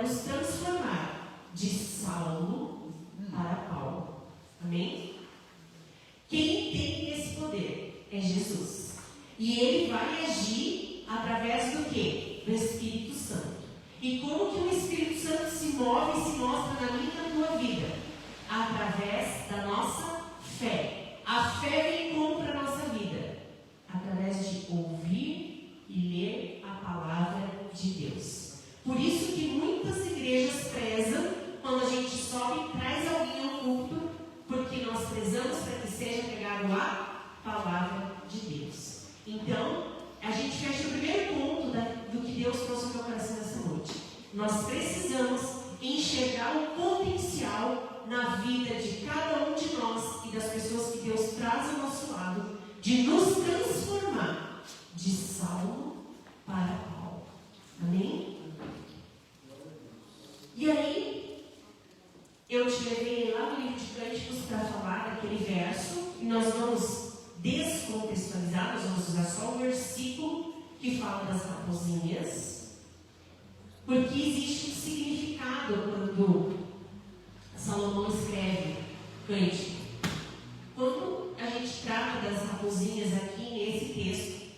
nos transformar de Saulo para Paulo. Amém? Quem tem esse poder é Jesus. E ele vai agir através do quê? Do Espírito Santo. E como que o Espírito Santo se move e se mostra na minha e na tua vida? Através da nossa fé. A fé vem como para a nossa vida? Através de ouvir e ler a palavra de Deus. Por isso que muitas igrejas prezam quando a gente sobe e traz alguém ao culto, porque nós prezamos para que seja pregado a palavra de Deus. Então, a gente fecha o primeiro ponto do que Deus trouxe no meu coração nessa noite. Nós precisamos enxergar o potencial na vida de cada um de nós e das pessoas que Deus traz ao nosso lado, de nos transformar de Saulo para Paulo. Amém? E aí, eu te levei lá no livro de Cânticos para falar daquele verso, e nós vamos descontextualizar, nós vamos usar só o versículo que fala das raposinhas, porque existe um significado quando Salomão escreve Cântico. Quando a gente trata das raposinhas aqui nesse texto,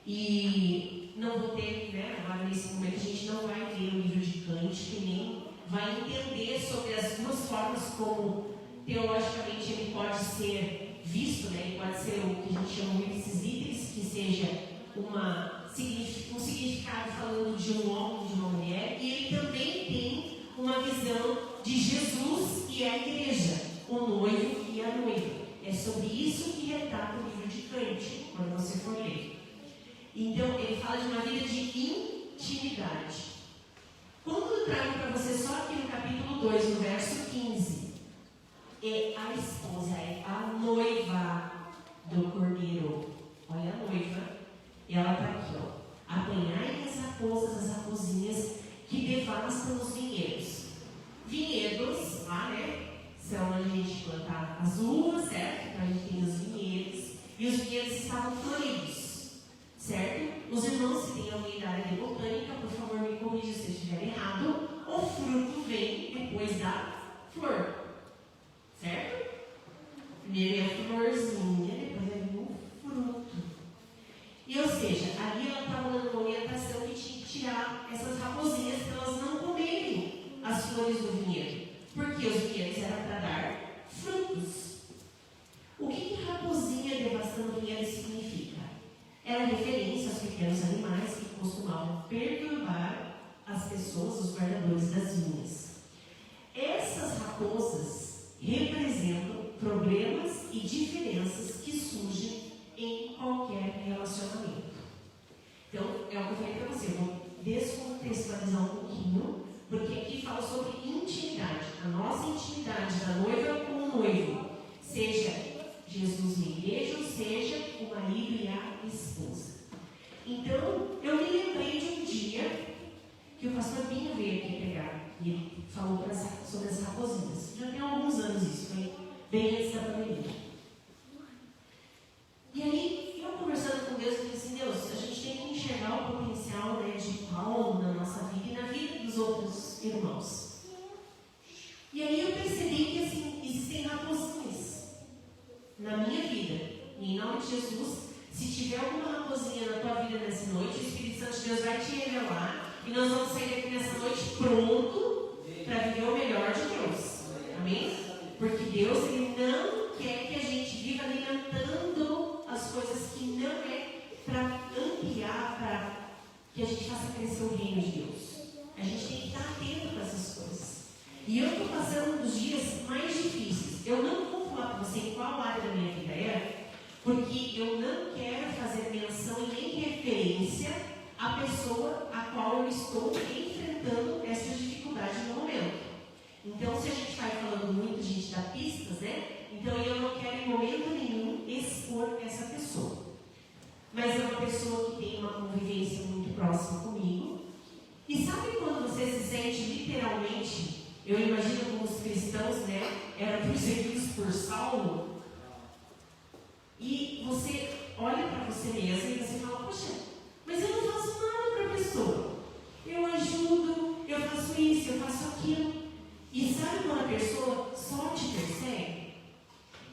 e não vou ter, agora nesse momento a gente não vai ler o livro de Cântico, nem vai entender sobre as duas formas como teologicamente ele pode ser visto, ele pode ser o que a gente chama de ipsis literis, que seja um significado falando de um homem, de uma mulher, e ele também tem uma visão de Jesus e a igreja, o noivo e a noiva. É sobre isso que retrata o livro de Cântico, quando você for ler. Então, ele fala de uma vida de intimidade. Quando eu trago para você só aqui no capítulo 2, no verso 15, é a esposa, é a noiva do cordeiro. Olha a noiva, e ela está aqui, apanhai as raposas, as raposinhas que devastam os vinhedos. Vinhedos, lá, são onde a gente planta as uvas, certo? Então a gente tem os vinhedos, e os vinhedos estavam floridos. Certo? Os irmãos, se tem alguém da área de botânica, por favor me corrija se eu estiver errado. O fruto vem depois da flor. Certo? Primeiro é a florzinha, depois é o fruto. E ou seja, ali ela estava dando uma orientação que tinha que tirar essas raposinhas para elas não comerem as flores do vinhedo. Porque os vinhedos eram para dar frutos. O que raposinha devastando o vinhedo significa? Ela é referência aos pequenos animais que costumavam perturbar as pessoas, os guardadores das vinhas. Essas raposas representam problemas e diferenças que surgem em qualquer relacionamento. Então, é o que eu falei para você, eu vou descontextualizar um pouquinho, porque aqui fala sobre intimidade, a nossa intimidade da noiva com o noivo, seja Jesus e a igreja, ou seja, o marido e a esposa. Então, eu me lembrei de um dia que o pastor Binho veio aqui pregar e ele falou sobre as raposinhas. Já tem alguns anos isso, foi bem antes da pandemia. E aí, eu conversando com Deus, eu falei assim, Deus, a gente tem que enxergar o potencial de Paulo na nossa vida e na vida dos outros irmãos. E aí eu percebi que assim, existem raposinhas na minha vida, e em nome de Jesus, se tiver alguma raposinha na tua vida nessa noite, o Espírito Santo de Deus vai te revelar, e nós vamos sair daqui nessa noite pronto para viver o melhor de Deus. Amém? Porque Deus, Ele não quer que a gente viva alimentando as coisas que não é para ampliar, para que a gente faça crescer o reino de Deus. A gente tem que estar atento para essas coisas. E eu estou passando um dos dias mais difíceis. Eu não vou falar para você em qual área da minha vida é, porque eu não quero fazer menção e nem referência à pessoa a qual eu estou enfrentando essa dificuldade no momento. Então, se a gente vai falando muito, a gente dá pistas, então eu não quero em momento nenhum expor essa pessoa. Mas é uma pessoa que tem uma convivência muito próxima comigo. E sabe quando você se sente literalmente, eu imagino como os cristãos, eram perseguidos por Saulo, e você olha para você mesmo e você fala, poxa, mas eu não faço nada para a pessoa. Eu ajudo, eu faço isso, eu faço aquilo. E sabe quando a pessoa só te persegue?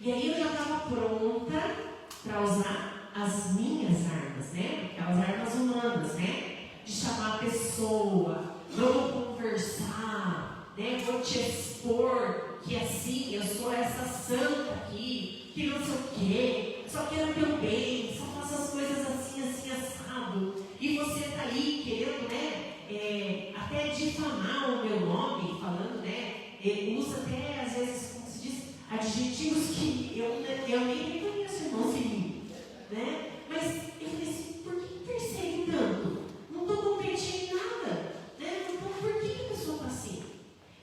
E aí eu já estava pronta para usar as minhas armas, né? Aquelas armas humanas, né? De chamar a pessoa, vamos conversar, né? Vou te expor que assim, eu sou essa santa aqui, que não sei o quê, só quero teu bem, só faço as coisas assim, assim, assado. E você está aí querendo, né? Até difamar o meu nome, falando, né? Ele usa até, às vezes, como se diz, adjetivos que eu nem reconheço, irmãozinho, né? Mas eu falei assim, por que persegue tanto? Não estou competindo em nada, né? Então, por que a pessoa está assim?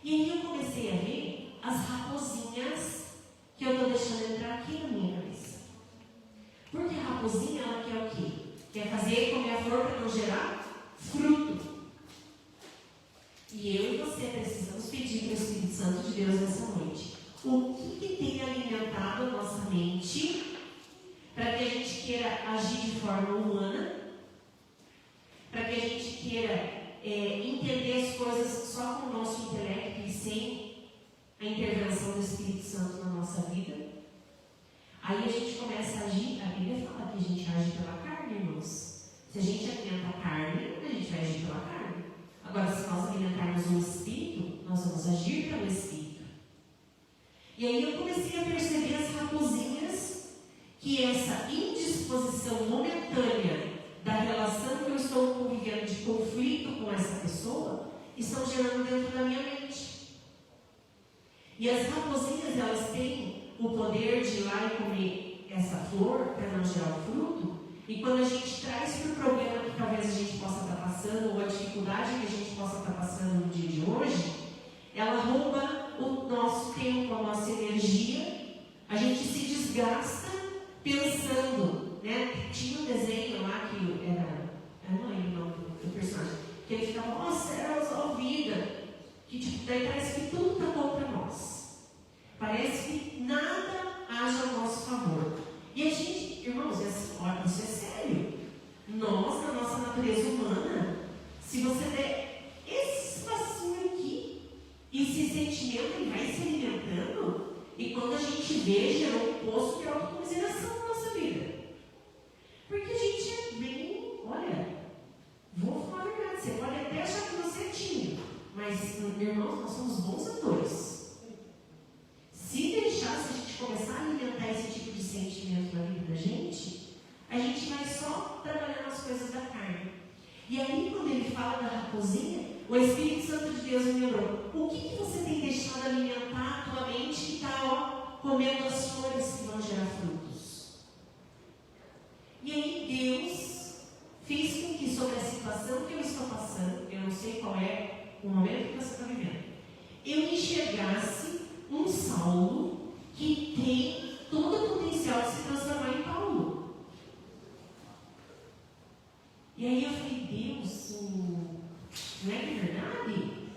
E aí eu comecei a ver as raposinhas que eu estou deixando entrar aqui na minha cabeça. Porque a raposinha, ela quer o quê? Quer fazer comer a flor para não gerar fruto. E eu e você precisamos pedir para o Espírito Santo de Deus nessa noite. O que tem alimentado a nossa mente para que a gente queira agir de forma humana, para que a gente queira entender as coisas só com o nosso intelecto e sem a intervenção do Espírito Santo na nossa vida? Aí a gente começa a agir. A Bíblia fala que a gente age pela carne, irmãos. Se a gente alimenta a carne, a gente vai agir pela carne. Agora, se nós alimentarmos o Espírito, nós vamos agir pelo Espírito. E aí eu comecei a perceber as raposinhas, que essa indisposição momentânea da relação que eu estou convivendo de conflito com essa pessoa, estão gerando dentro da minha mente. E as raposinhas, elas têm o poder de ir lá e comer essa flor para não gerar o fruto. E quando a gente traz para o problema que talvez a gente possa estar passando, ou a dificuldade que a gente possa estar passando no dia de hoje, ela rouba o nosso tempo, a nossa energia, a gente se desgasta pensando, né? Tinha um desenho lá que eu não lembro o nome do personagem, que ele ficava, ó céus, ó vida, que tipo, daí parece que tudo está contra nós, parece que nada age ao nosso favor. E a gente, irmãos, olha, isso é sério. Nós, na nossa natureza humana, se você der esse espacinho aqui, esse sentimento ele vai se alimentando, e quando a gente vê, gerou um poço de autocomiseração na nossa vida. Porque a gente é bem, olha, vou falar a verdade, você pode até achar que você é tímido, mas, irmãos, nós somos bons atores. Se deixasse a gente começar a alimentar esse tipo de sentimento na vida da gente, a gente vai só trabalhando as coisas da carne. E aí, quando ele fala da raposinha, o Espírito Santo de Deus me lembrou: o que você tem deixado alimentar a tua mente que está comendo as flores que vão gerar frutos? E aí, Deus fez com que, sobre a situação que eu estou passando, eu não sei qual é o momento que você está vivendo, eu enxergasse um Saulo que tem todo o potencial de se transformar em Paulo. E aí eu falei, Deus, não é verdade?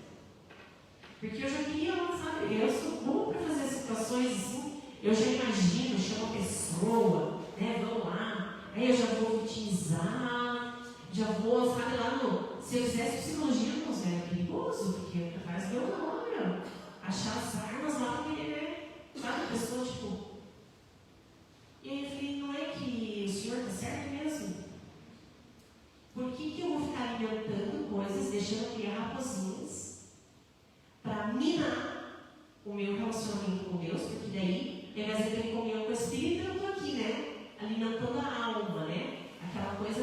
Porque eu já queria, sabe, eu sou boa para fazer situações assim, eu já imagino, chamo a pessoa, né, vamos lá, aí eu já vou vitimizar, já vou, sabe, lá no, se eu fizesse psicologia, não é perigoso, porque é capaz de eu não, achar as armas lá para ele, né? Sabe, a pessoa, tipo. E aí eu falei, não é que o senhor está certo mesmo? Por que eu vou ficar alimentando coisas, deixando criar raposinhas, para minar o meu relacionamento com Deus? Porque daí, ao invés de eu ter comunhão com o Espírito, eu estou aqui, né? Alimentando a alma, né? Aquela coisa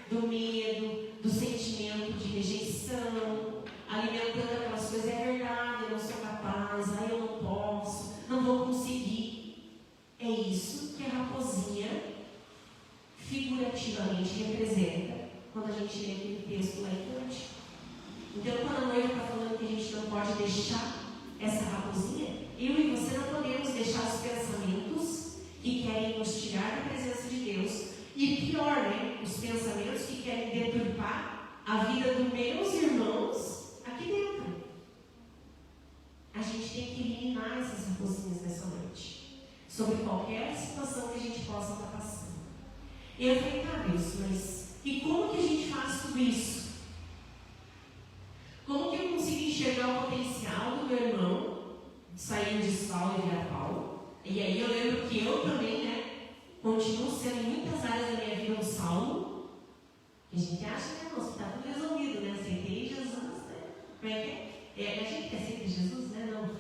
do medo, do sentimento de rejeição, alimentando aquelas coisas, é verdade, eu não sou capaz, eu não posso, não vou conseguir. É isso que a raposinha figurativamente representa quando a gente lê aquele texto lá em Cântico. Então, quando a noiva está falando que a gente não pode deixar essa raposinha, eu e você não podemos deixar os pensamentos que querem nos tirar da presença de Deus, e pior, né, os pensamentos que querem deturpar a vida dos meus irmãos aqui dentro. A gente tem que eliminar essas raposinhas nessa noite, sobre qualquer situação que a gente possa estar passando. E eu falei, tá, Deus, mas e como que a gente faz tudo isso? Como que eu consigo enxergar o meu irmão saiu de Saulo e vira Paulo. E aí eu lembro que eu também, né, continuo sendo em muitas áreas da minha vida um Saulo. E a gente acha, né, irmãos, que está tudo resolvido, né? Aceitei Jesus, né? Como é que é? A gente que aceita Jesus, né? Não.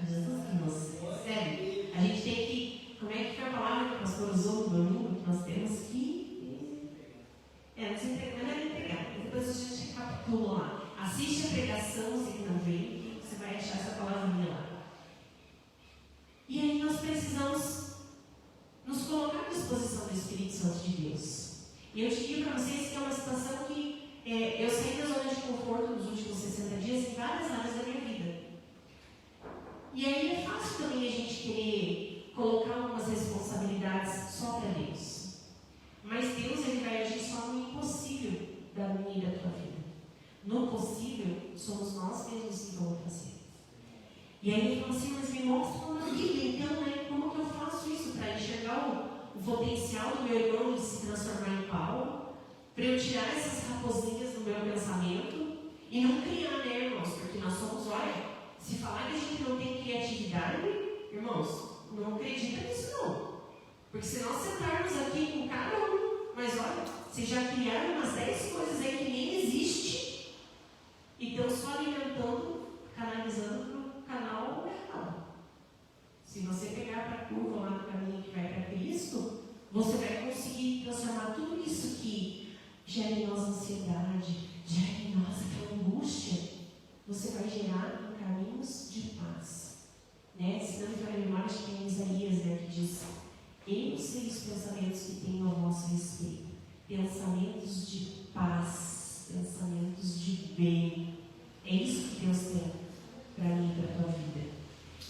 É Jesus que nos recebe. A gente tem que, como é que foi a palavra que o pastor usou no domingo? Que nós temos que nos entregar, não é entregar. Depois a gente recapitula lá. Assiste a pregação, se não veio, que você vai achar essa palavrinha lá. E aí nós precisamos nos colocar à disposição do Espírito Santo de Deus. E eu diria para vocês que é uma situação que eu saí da zona de conforto nos últimos 60 dias em várias áreas da minha vida. E aí é fácil também a gente querer colocar algumas responsabilidades só para Deus. Mas Deus, ele vai agir só no impossível da minha e da tua vida. No possível, somos nós mesmos que vamos fazer. E aí ele falou assim, mas me mostra na Bíblia, então, né? Como que eu faço isso para enxergar o potencial do meu irmão de se transformar em Paulo, para eu tirar essas raposinhas do meu pensamento e não criar, né, irmãos? Porque nós somos, olha, se falar que a gente não tem criatividade, irmãos, não acredita nisso não. Porque se nós sentarmos aqui com cada um, mas olha, vocês já criaram umas 10 coisas aí que nem existe e estão só alimentando, canalizando para o canal errado. Se você pegar para a curva lá no caminho que vai para Cristo, você vai conseguir transformar tudo isso que gera em nós ansiedade, gera em nós aquela angústia, você vai gerar em caminhos de paz. Né? Se não me falha a memória, acho que tem Isaías, né, que diz: eu sei os pensamentos que tenho ao vosso respeito, pensamentos de paz, pensamentos de bem. É isso que Deus tem para mim e para a tua vida.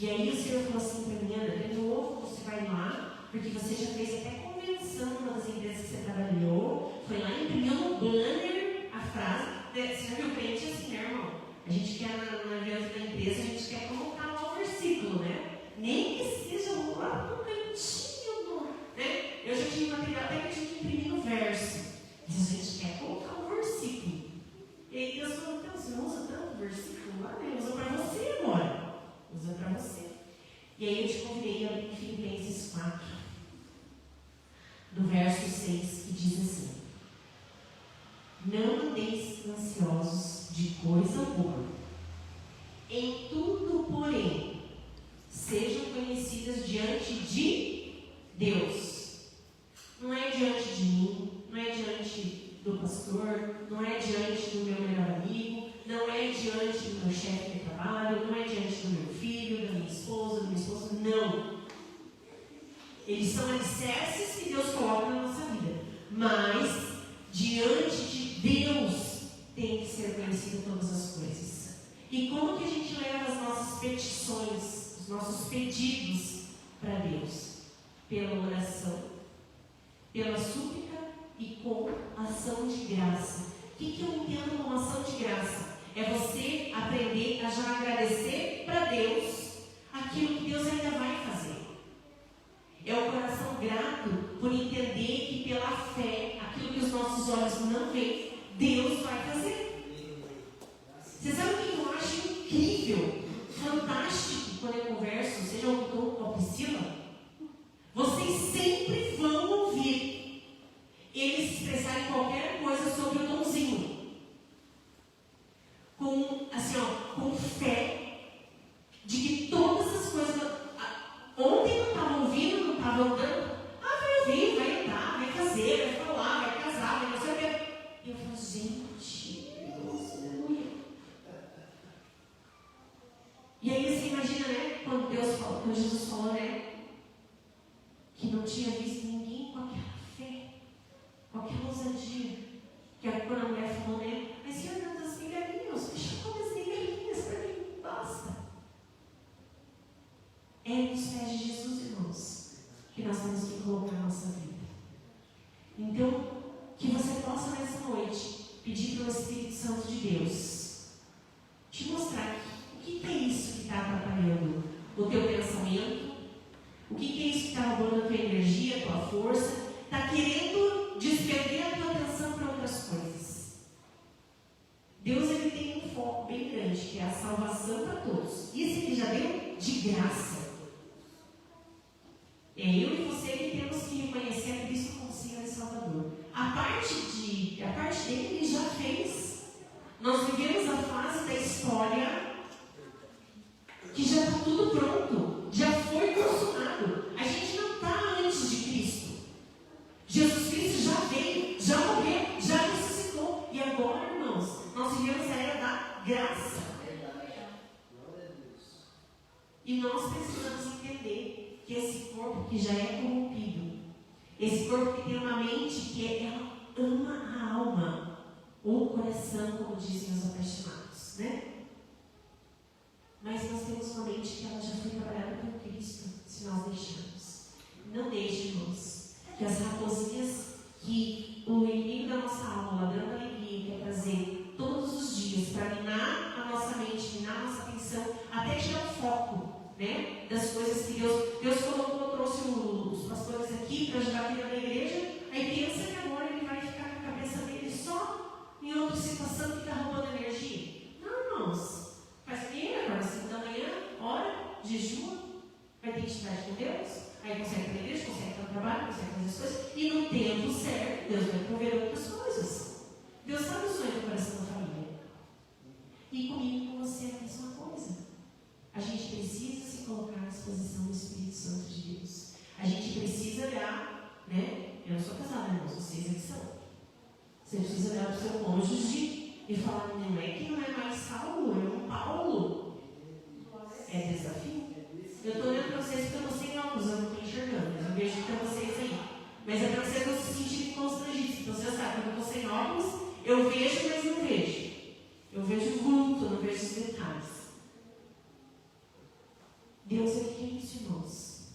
E aí o Senhor falou assim para mim: Ana, de novo você vai lá, porque você já fez até convenção numa das empresas que você trabalhou, foi lá e imprimiu no banner a frase. Você já viu o crente assim, né, irmão? A gente quer na aliança da empresa, a gente quer colocar lá o versículo, né? Nem que seja lá no cantinho, né? Eu já tinha material até que eu tinha que imprimir no verso. Mas a gente quer colocar o versículo. E aí Deus falou: então, você não usa tanto o versículo lá, né? Usa para você agora. Usa para você. E aí eu te convidei a ler Filipenses 4, do verso 6, que diz assim: não andeis ansiosos de coisa alguma. Em tudo, porém, sejam conhecidas diante de Deus. Não é diante de mim, não é diante do pastor, não é diante do meu melhor amigo, não é diante do meu chefe de trabalho, não é diante do meu filho, da minha esposa, do meu esposo, não. Eles são alicerces que Deus coloca na nossa vida. Mas, diante de Deus, tem que ser conhecido todas as coisas. E como que a gente leva as nossas petições, os nossos pedidos para Deus? Pela oração, pela súplica e com ação de graça. O que eu entendo como ação de graça? É você aprender a já agradecer para Deus aquilo que Deus ainda vai fazer. É o coração grato por entender que pela fé, aquilo que os nossos olhos não veem, Deus vai fazer. Você sabe o que eu acho incrível, fantástico, quando eu converso, seja o Tom ou a Priscila? Vocês sempre vão ouvir eles expressarem qualquer coisa sobre o Tomzinho. Com fé de que todas as coisas. Ontem não estava ouvindo, não estava andando. Vai ouvir, vai andar, vai fazer, vai falar, vai casar, vai não sei o quê. E eu falo: gente, aleluia. E aí você imagina, né? Quando Jesus falou, né? Que não tinha visto ninguém com aquela fé, com aquela ousadia. Que quando a mulher falou, né? Mas Senhor, não das migalhinhas, deixa eu comer as migalhinhas para mim, basta. É nos pés de Jesus, irmãos, que nós temos que colocar a nossa vida. Então, que você possa nessa noite pedir para o Espírito Santo de Deus te mostrar o que é isso que está atrapalhando o teu pensamento, o que é isso que está roubando a tua energia, a tua força, está querendo despertar a tua atenção para outras coisas. Deus, ele tem um foco bem grande, que que é a salvação para todos. Isso Ele já deu de graça. É eu e você que temos que reconhecer a Cristo como Senhor e Salvador. A parte dele Ele já fez. Nós vivemos a fase da história que já está tudo pronto, já foi consumado. A gente não está antes de Cristo. Jesus Cristo já veio, já morreu, já ressuscitou. E agora, irmãos, nós vivemos a era da graça. E nós precisamos entender que esse corpo que já é corrompido, esse corpo que tem uma mente que ela ama a alma, ou o coração, como dizem os apaixonados, né? Mas nós temos uma mente que ela já foi trabalhada por Cristo, se nós deixarmos. Não deixe, irmãos, que as raposinhas que o inimigo da nossa alma, o ladrão da alegria, quer trazer todos os dias para minar a nossa mente, minar a nossa atenção, até tirar o foco, né, das coisas que Deus colocou, trouxe os pastores aqui para ajudar a vida da igreja. Aí pensa que agora ele vai ficar com a cabeça dele só em outra situação que está roubando energia. Não, irmãos, faz o quê? Agora 5 da manhã, ora, jejua, vai ter intimidade com Deus, aí consegue ir para a igreja, consegue ir para o trabalho, consegue fazer as coisas, e no tempo certo Deus vai prover outras coisas. Deus sabe o sonho do coração da família. E comigo e com você é a mesma coisa. A gente precisa se colocar à disposição do Espírito Santo de Deus. A gente precisa olhar, né? Eu não sou casada, irmãos, vocês é que são. Você precisa olhar para o seu cônjuge e falar, não é que não é mais Saulo, é um Paulo. É desafio. Eu estou olhando para vocês porque eu estou sem óculos, eu não estou enxergando, mas eu vejo que para vocês aí. Mas é para vocês não se sentirem constrangidos. Então você sabe, quando eu estou sem óculos, eu vejo, mas não vejo. Eu vejo o vulto, não vejo os detalhes. Deus é quente, irmãos.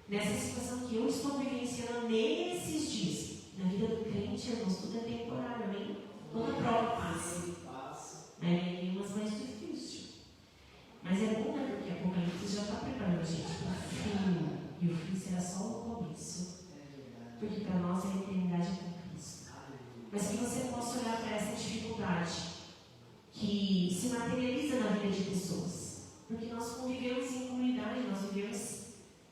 Nessa situação que eu estou vivenciando nesses dias, na vida do crente, irmãos, tudo é temporário, amém? Toda prova passa. Tem umas mais difíceis. Mas é bom, né? Porque a Apocalipse já está preparando a gente para o fim. E o fim será só o começo. Porque para nós é a eternidade com Cristo. Mas que você possa olhar para essa dificuldade que se materializa na vida de pessoas. Porque nós convivemos em comunidade, nós vivemos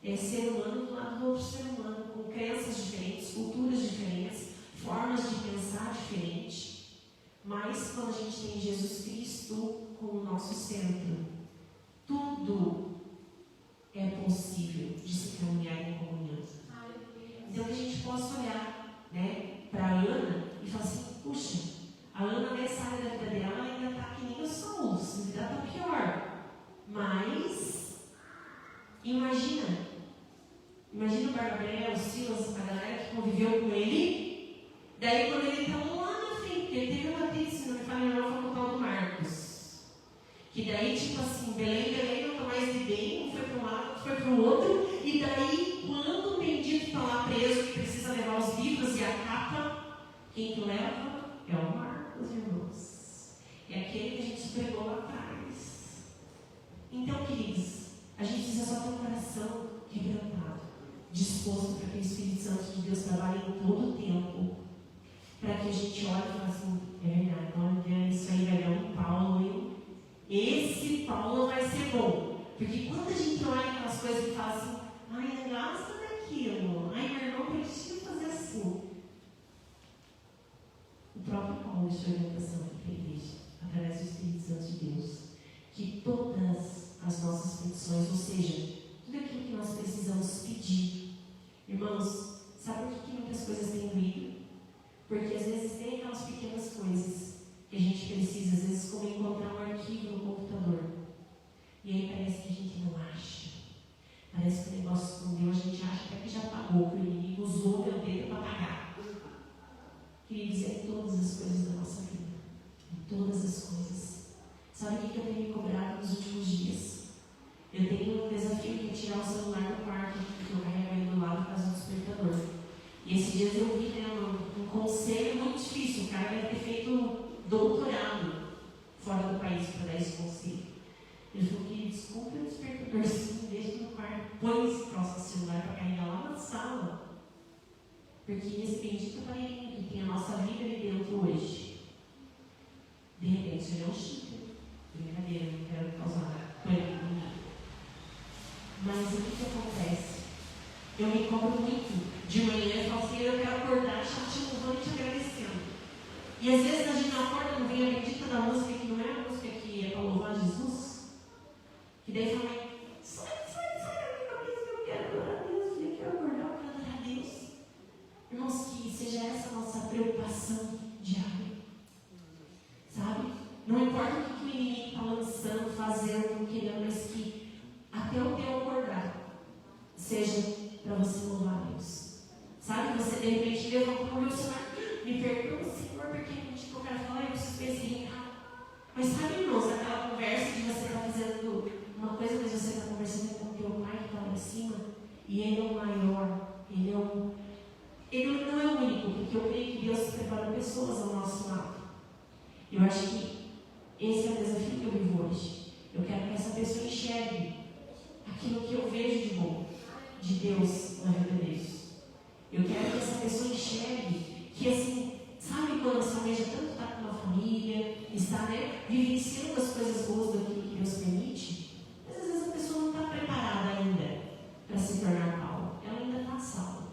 ser humano do lado do outro ser humano, com crenças diferentes, culturas diferentes, formas de pensar diferentes. Mas quando a gente tem Jesus Cristo como nosso centro, tudo é possível de se caminhar em comunhão. Então que a gente possa olhar, né, para a Ana e falar assim, puxa, a Ana nessa área da vida dela ainda está que nem os Saulos, ainda está pior. Mas, imagina o Barnabé, o Silas, a galera que conviveu com ele. Daí, quando ele está lá na frente, porque ele teve uma crise, se não me falha, não foi com o tal do Marcos. Que daí, tipo assim, Belém, não está mais de bem, um foi para um lado, outro foi para o outro. E daí, quando o bendito está lá preso, que precisa levar os livros e a capa, quem que leva é o Marcos, irmãos. É aquele que a gente pregou lá atrás. Então, queridos, a gente precisa só ter um coração quebrantado, disposto para que o Espírito Santo de Deus trabalhe em todo o tempo, para que a gente olhe e fale assim, é verdade, olha, isso aí vai dar um Paulo, hein? Esse Paulo vai ser bom. Porque quando a gente olha aquelas coisas e fala assim, ai, não gosta daquilo, ai, meu irmão precisa fazer assim. O próprio Paulo deixou a orientação para a igreja, através do Espírito Santo de Deus, que todas as nossas petições, ou seja, tudo aquilo que nós precisamos pedir. Irmãos, sabe por que muitas coisas têm doído? Porque às vezes tem aquelas pequenas coisas que a gente precisa, às vezes como encontrar um arquivo no computador. E aí parece que a gente não acha. Parece que o negócio escondeu, a gente acha até que já pagou, que o inimigo usou o meu dedo para pagar. Queridos, é em todas as coisas da nossa vida. Em todas as coisas. Sabe o que eu tenho me cobrado nos últimos dias? Eu tenho um desafio que é tirar o celular do quarto, que eu carrego aí do lado por causa do despertador. E esses dias eu vi, né, um conselho muito difícil. O cara deve ter feito doutorado fora do país para dar esse conselho. Ele falou que desculpa o despertador, deixa no quarto, põe esse próximo celular para carregar lá na sala. Porque esse bendito aparelho que tem a nossa vida ali dentro hoje, de repente ele é um chip. Brincadeira, não quero causar pânico. Mas o que acontece? Eu me cobro muito de manhã e falo assim, eu quero acordar te louvando e te agradecendo. E às vezes a gente não acorda, não vem a bendita da música, que não é a música que é para louvar Jesus. Que daí fala, sai da minha cabeça que eu quero adorar a Deus, eu quero acordar para adorar a Deus. Irmãos, que seja essa a nossa preocupação diária. Sabe? Não importa o que o inimigo está lançando, fazendo, querendo, mas que até o teu acordar seja para você louvar a Deus. Sabe? Você de repente levanta o meu celular, me perdoa, Senhor, porque eu quero falar, eu preciso pensar. Mas sabe, irmãos, aquela conversa de você estar fazendo uma coisa, mas você está conversando com o teu pai que está lá em cima, e ele é o maior, ele não é o único, porque eu creio que Deus prepara pessoas ao nosso lado. Eu acho que esse é o desafio que eu vivo hoje. Eu quero que essa pessoa enxergue aquilo que eu vejo de bom, de Deus na vida deles. Eu quero que essa pessoa enxergue que, assim, sabe quando você almeja tanto estar com uma família, está, vivenciando as coisas boas daquilo que Deus permite, mas às vezes a pessoa não está preparada ainda para se tornar Paulo. Ela ainda está salva.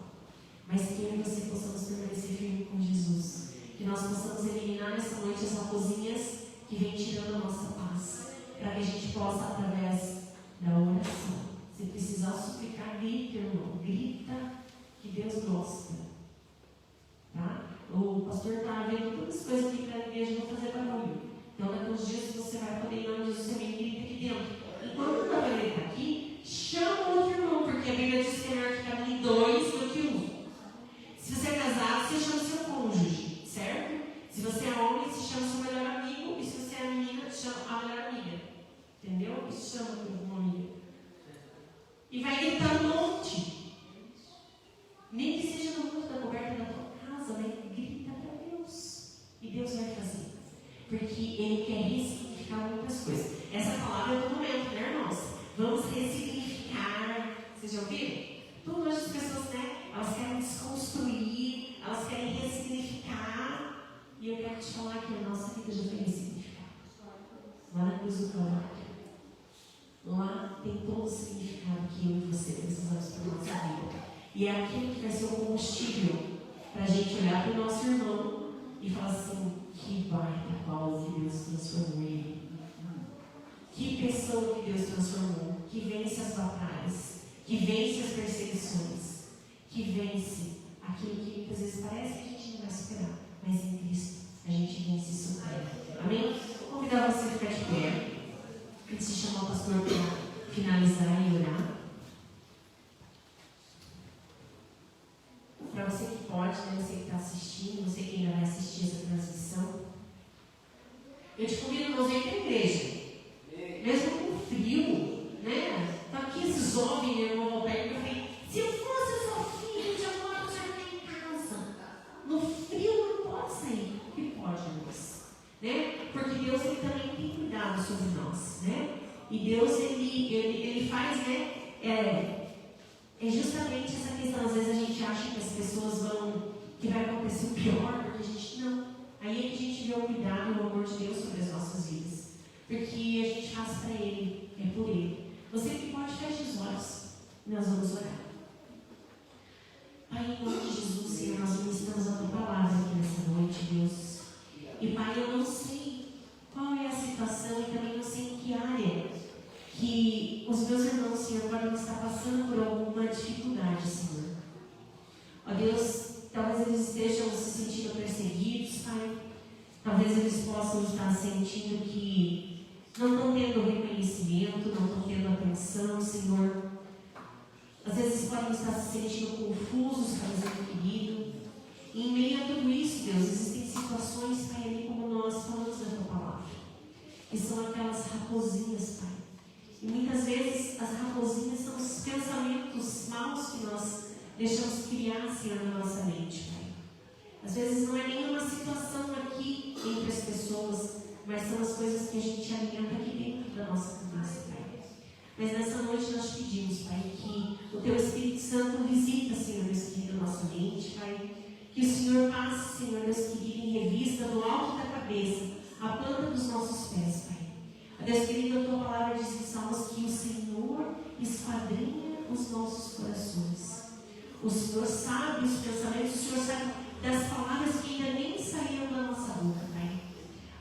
Mas que eu e você possamos permanecer firme com Jesus. Que nós possamos eliminar nessa noite as raposinhas que vêm tirando a nossa paz. Para que a gente possa, através da oração, se precisar suplicar, grita, irmão. Grita que Deus gosta. Tá? O pastor está vendo todas as coisas aqui para a igreja não fazer barulho. Então, daqui uns dias você vai poder ir lá onde você também grita aqui dentro. Enquanto não vai gritar aqui, chama o outro irmão, porque a Bíblia diz que é melhor que caminhe dois do que um. Se você é casado, você chama seu cônjuge, certo? Se você é homem, você chama seu melhor amigo. E se você é menina, chama a melhor amiga. Entendeu? Isso chama uma amiga. E vai gritar um monte. Nem que seja no mundo da coberta da tua casa, mas grita para Deus. E Deus vai fazer. Porque Ele quer ressignificar muitas coisas. Essa palavra é do momento, né, irmãos? Vamos ressignificar. Vocês já ouviram? Todas as pessoas, elas querem desconstruir, elas querem ressignificar. E eu quero te falar que a nossa vida já foi ressignificada. Lá na cruz do Calvário. Lá tem todo o significado que eu e você precisamos para a nossa vida. E é aquilo que vai ser o combustível para a gente olhar para o nosso irmão e falar assim, que baita Paulo que Deus transformou ele. Que pessoa que Deus transformou, que vence as batalhas, que vence as perseguições, que vence aquilo que muitas vezes parece que a gente não vai superar, mas em Cristo a gente vence e supera. Amém? Vou convidar você a ficar de pé. Antes de chamar o pastor para finalizar e orar. Para você que pode, você que está assistindo, você que ainda vai assistir essa transmissão, eu te convido a vir para a igreja. Mesmo com frio, Está aqui esses homens, meu irmão Roberto, eu falei, se eu fosse sua filha, eu já vou ficar em casa. No frio não pode sair. O que pode, irmãos? Porque Deus ele também tem cuidado sobre nós, E Deus ele faz, é justamente essa questão. Às vezes a gente acha que as pessoas que vai acontecer o pior, porque a gente não. Aí é que a gente vê o cuidado e o amor de Deus sobre as nossas vidas. Porque a gente faz para Ele, é por Ele. Você que pode, feche os olhos. Nós vamos orar. Pai, em nome de Jesus, Senhor, nós ministramos a Tua palavra aqui nessa noite, Deus. E Pai, eu não sei qual é a situação e também não sei em que área que os meus irmãos, Senhor, podem estar passando por alguma dificuldade, Senhor. Ó Deus, talvez eles estejam se sentindo perseguidos, Pai. Talvez eles possam estar sentindo que não estão tendo reconhecimento, não estão tendo atenção, Senhor. Às vezes podem estar se sentindo confusos, Pai, querido. E em meio a tudo isso, Deus, existem situações, Pai, ali como nós falamos na Tua palavra, que são aquelas raposinhas, Pai. E muitas vezes as raposinhas são os pensamentos maus que nós deixamos criar, Senhor, na nossa mente, Pai. Às vezes não é nenhuma situação aqui entre as pessoas, mas são as coisas que a gente alimenta aqui dentro da nossa cabeça, Pai. Mas nessa noite nós pedimos, Pai, que o Teu Espírito Santo visita, Senhor, Deus querido, a nossa mente, Pai. Que o Senhor passe, Senhor, Deus querido, em revista do alto da cabeça, a planta dos nossos pés, Pai. Deus querido, a tua palavra diz em Salmos que o Senhor esquadrinha os nossos corações. O Senhor sabe os pensamentos, o Senhor sabe das palavras que ainda nem saíram da nossa boca, Pai.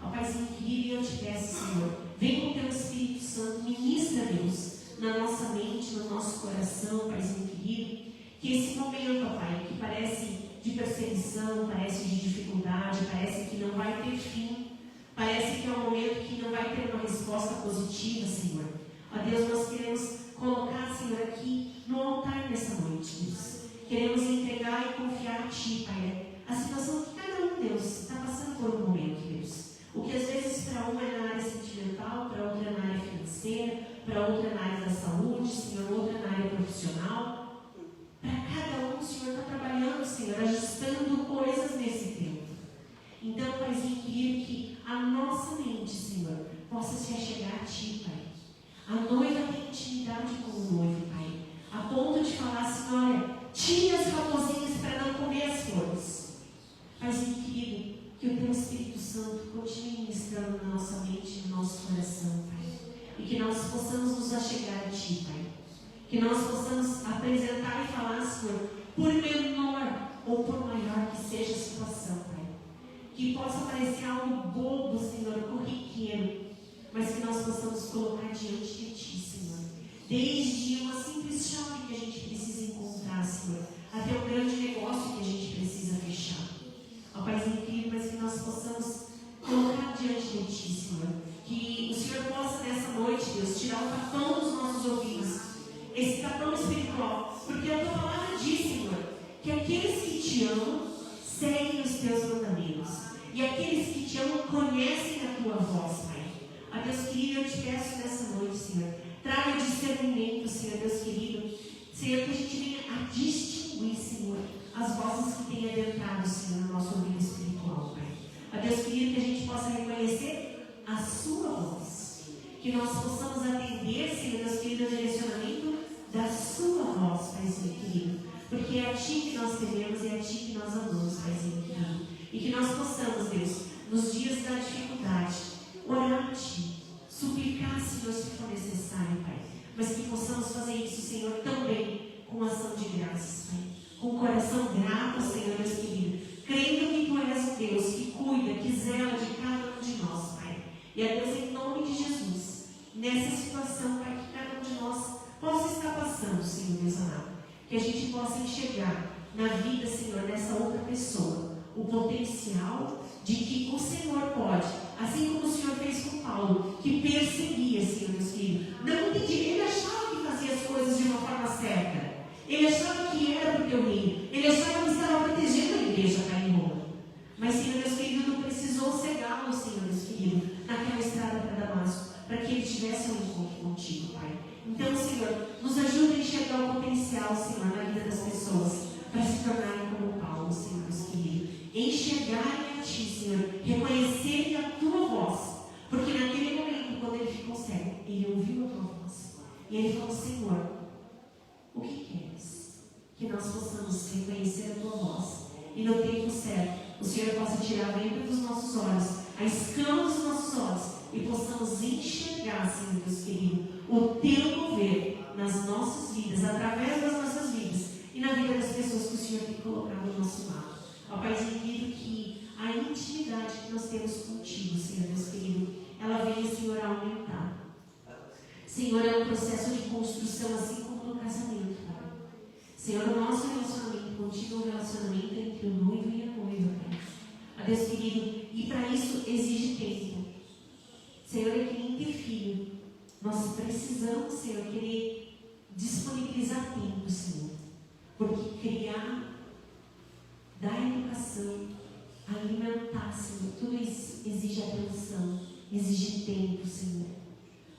Ó Paizinho querido, eu te peço, Senhor, vem com o teu Espírito Santo, ministra, Deus, na nossa mente, no nosso coração, Paizinho querido, que esse momento, ó Pai, que parece de perseguição, parece de dificuldade, parece que não vai ter fim, parece que é um momento que não vai ter uma resposta positiva, Senhor. Ó Deus, nós queremos colocar, Senhor, aqui no altar nessa noite, Deus. Queremos entregar e confiar a Ti, Pai, a situação que cada um, Deus, está passando por um momento, Deus. O que às vezes para um é na área sentimental, para outra é na área financeira, para outra é na área da saúde, Senhor, outra na área profissional. Para cada um, o Senhor está trabalhando, Senhor, ajustando coisas nesse tempo. Então, Paizinho querido, que a nossa mente, Senhor, possa se achegar a Ti, Pai. A noiva tem intimidade com o noivo, Pai, a ponto de falar assim, olha, tira as raposinhas para não comer as flores. Paizinho querido, que o Teu Espírito Santo continue ministrando na nossa mente e no nosso coração, Pai. E que nós possamos nos achegar a Ti, Pai. Que nós possamos apresentar e falar, Senhor, por menor ou por maior que seja a situação, Pai. Que possa parecer algo bobo, Senhor, corriqueiro, mas que nós possamos colocar diante de Ti, Senhor. Desde uma simples chave que a gente precisa encontrar, Senhor, até um grande negócio que a gente precisa fechar. Ó Paizinho querido, mas que nós possamos colocar diante de Ti, Senhor. Que o Senhor possa nessa noite, Deus, tirar o tapão dos nossos ouvidos, esse tapão espiritual, porque a Tua palavra diz, Senhor, que aqueles que Te amam seguem os Teus mandamentos, e aqueles que Te amam conhecem a Tua voz, Pai. A Deus querido, eu Te peço nessa noite, Senhor, traga discernimento, Senhor, Deus querido, Senhor, que a gente venha a distinguir, Senhor, as vozes que têm adentrado, Senhor, no nosso ouvido espiritual, Pai. A Deus querido, que a gente possa reconhecer a Sua voz, que nós possamos atender, Senhor, Deus querido, o direcionamento da Sua voz, Paizinho querido, porque é a Ti que nós tememos e é a Ti que nós amamos, Paizinho querido, e que nós possamos, Deus, nos dias da dificuldade, orar a Ti, suplicar, Senhor, se for necessário, Pai, mas que possamos fazer isso, Senhor, também com ação de graças, Pai, com o coração grato, Senhor, Deus querido, crendo que Tu és o Deus que cuida, que zela de cada um de nós, Pai. E a Deus, em nome de Jesus, nessa situação, Pai, que cada um de nós possa estar passando, Senhor Deus amado, que a gente possa enxergar na vida, Senhor, dessa outra pessoa, o potencial de que o Senhor pode, assim como o Senhor fez com Paulo, que perseguia, Senhor Deus querido, não entendia, ele achava que fazia as coisas de uma forma certa, ele achava que era do Teu reino, ele achava que estava protegendo a igreja cá em Roma, mas, Senhor Deus querido, não precisou cegá-lo, Senhor Deus querido, naquela estrada para Damasco, para que ele tivesse um encontro contigo, Pai. Então, Senhor, nos ajuda a enxergar o potencial, Senhor, na vida das pessoas, para se tornarem como Paulo, Senhor Deus querido, enxergarem a Ti, Senhor, reconhecerem a Tua voz, porque naquele momento, quando ele ficou cego, ele ouviu a Tua voz, e ele falou, Senhor, o que queres? Que nós possamos reconhecer a Tua voz, e no tempo certo, o Senhor possa tirar a venda dos nossos olhos, a escama dos nossos olhos, e possamos enxergar, Senhor Deus querido, o Teu mover nas nossas vidas, através das nossas vidas, e na vida das pessoas que o Senhor tem colocado ao nosso lado. Ó Paizinho querido, que a intimidade que nós temos contigo, Senhor Deus querido, ela venha, Senhor, a aumentar. Senhor, é um processo de construção, assim como no casamento, Pai. Senhor, o nosso relacionamento contigo é um relacionamento entre o noivo e a noiva, Pai. Ó Deus querido, e para isso exige tempo. Senhor, é que nem ter filho. Nós precisamos, Senhor, querer disponibilizar tempo, Senhor. Porque criar, dar educação, alimentar, Senhor, tudo isso exige atenção, exige tempo, Senhor.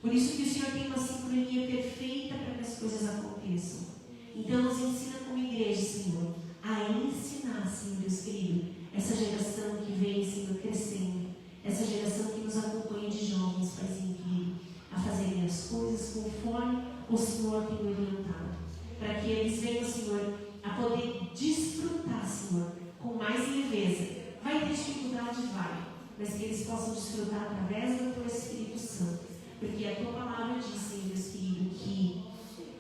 Por isso que o Senhor tem uma sincronia perfeita para que as coisas aconteçam. Então nos ensina como igreja, Senhor, a ensinar, Senhor Deus querido, essa geração que vem, Senhor, crescendo, essa geração que nos acompanha de jovens, Paizinho querido, a fazerem as coisas conforme o Senhor tem orientado, para que eles venham, Senhor, a poder desfrutar, Senhor, com mais leveza. Vai ter dificuldade? Vai, mas que eles possam desfrutar através do Teu Espírito Santo, Porque a tua palavra diz, Senhor Deus querido, que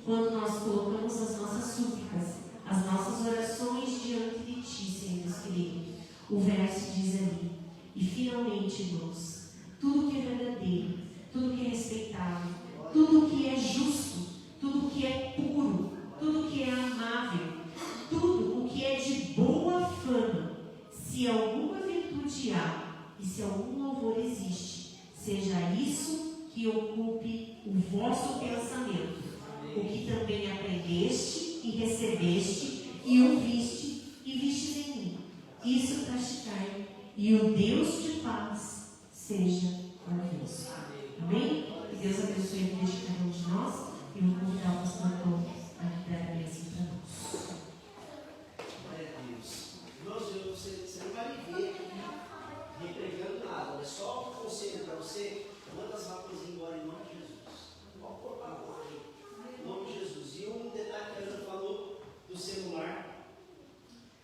quando nós colocamos as nossas súplicas, as nossas orações diante de ti, Senhor Deus querido, o verso diz ali, e finalmente, irmãos, tudo que é verdadeiro, tudo que é respeitável, tudo que é justo, tudo que é puro, tudo que é amável, tudo o que é de boa fama, se alguma virtude há e se algum louvor existe, seja isso que ocupe o vosso pensamento, o que também aprendeste e recebeste e ouviste e vistes em mim. Isso praticai, e o Deus de paz seja convosco. Amém? Que Deus abençoe a vida de cada um de nós. E eu vou convidar o pastor Antônio a dar a bênção para nós. Glória a Deus. Irmãos, você não vai me ver aqui repregando nada. É só um conselho para você. Manda as rapas embora em nome de Jesus. Pode pôr para lá. Em nome de Jesus. E um detalhe que a Ana falou do celular.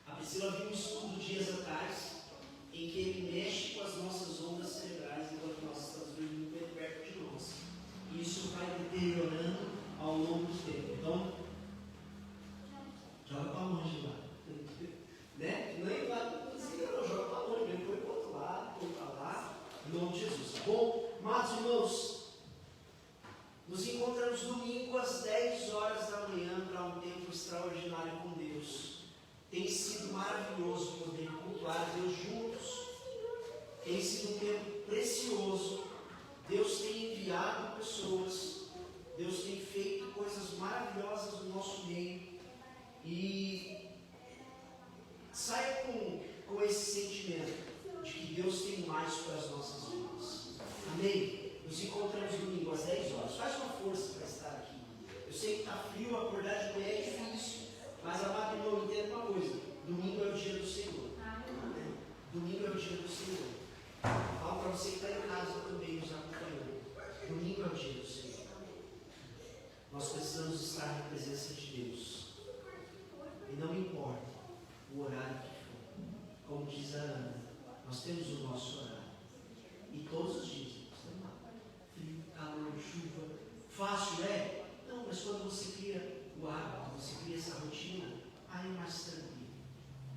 A Priscila viu um estudo dias atrás em que ele mexe com as nossas ondas cerebrais enquanto nós estamos dormindo perto de nós. E isso vai deteriorando ao longo do tempo. Então, joga para longe lá. Né? Nem lá, não, joga para longe, vem para o outro lado, põe para lá, em nome de Jesus. Tá bom? Amados irmãos, nos encontramos domingo às 10 horas da manhã para um tempo extraordinário com Deus. Tem sido maravilhoso poder cultuar a Deus juntos. Tem sido um tempo precioso. Deus tem enviado pessoas. Deus tem feito coisas maravilhosas no nosso meio. E saia com esse sentimento de que Deus tem mais para as nossas vidas. Amém? Nos encontramos domingo às 10 horas. Faz uma força para estar aqui. Eu sei que está frio, acordar de manhã é difícil. Mas, amado irmão, entenda uma coisa: domingo é o dia do Senhor. Amém? Domingo é o dia do Senhor. Falo para você que está em casa também nos acompanhando. Domingo é o dia do Senhor. Nós precisamos estar na presença de Deus. E não importa o horário que for. Como diz a Ana, nós temos o nosso horário. E todos os dias, frio, calor, chuva. Fácil é? Não, mas quando você cria o hábito, você cria essa rotina, aí é mais tranquilo.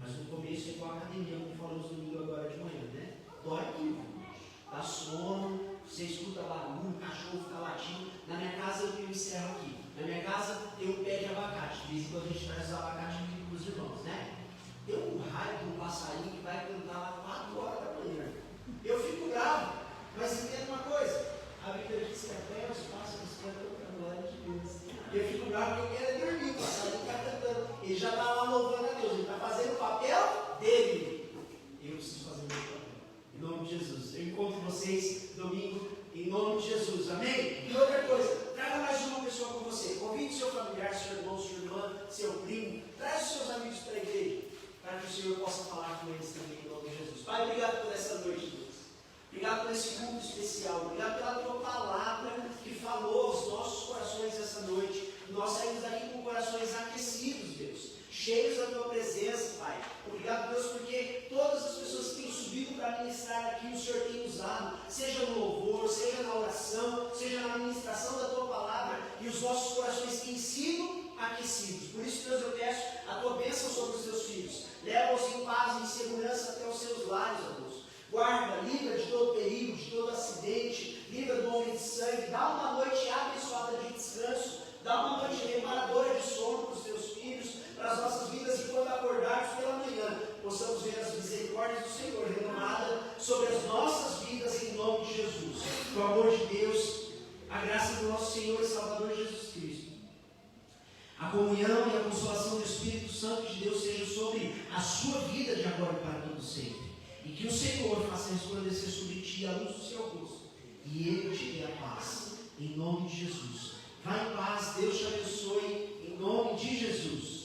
Mas no começo é igual a academia, como falamos domingo agora de manhã, né? Dói tudo. Dá sono, você escuta barulho, o cachorro fica latindo. Na minha casa eu encerro aqui. Na minha casa tem um pé de abacate. De vez em quando a gente traz os abacates aqui para os irmãos, né? Tem um raio de um passarinho que vai cantar lá 4 horas da manhã. Eu fico bravo, mas entenda uma coisa: a Bíblia diz que até os pássaros cantam para a glória de Deus. Eu fico bravo porque eu quero dormir, o passarinho está cantando. Ele já está lá louvando a Deus, ele está fazendo o papel dele. Eu preciso fazer o meu papel. Em nome de Jesus. Eu encontro vocês domingo em nome de Jesus. Amém? E outra coisa, traga mais uma pessoa com você. Convide seu familiar, seu irmão, sua irmã, seu primo. Traz os seus amigos para a igreja, para que o Senhor possa falar com eles também em nome de Jesus. Pai, obrigado por essa noite, Deus. Obrigado por esse culto especial. Obrigado pela tua palavra que falou aos nossos corações essa noite. Nós saímos daqui com corações aquecidos, Deus, cheios da tua presença, Pai. Obrigado, Deus, porque todas as pessoas que têm subido para ministrar aqui, o Senhor tem usado, seja no louvor, seja na oração, seja na ministração da tua palavra, e os nossos corações têm sido aquecidos. Por isso, Deus, eu peço a tua bênção sobre os teus filhos. Leva-os em paz e em segurança até os seus lares, ó Deus. Guarda, livra de todo perigo, de todo acidente, livra do homem de sangue, dá uma noite abençoada de descanso, dá uma noite reparadora de sono para os teus filhos, para as nossas vidas, e quando acordarmos pela manhã, possamos ver as misericórdias do Senhor renovadas sobre as nossas vidas em nome de Jesus. Com o amor de Deus, a graça do nosso Senhor e Salvador Jesus Cristo, a comunhão e a consolação do Espírito Santo de Deus seja sobre a sua vida de agora e para todo sempre. E que o Senhor faça resplandecer sobre ti a luz do seu rosto, e Ele te dê a paz, em nome de Jesus. Vai em paz, Deus te abençoe, em nome de Jesus.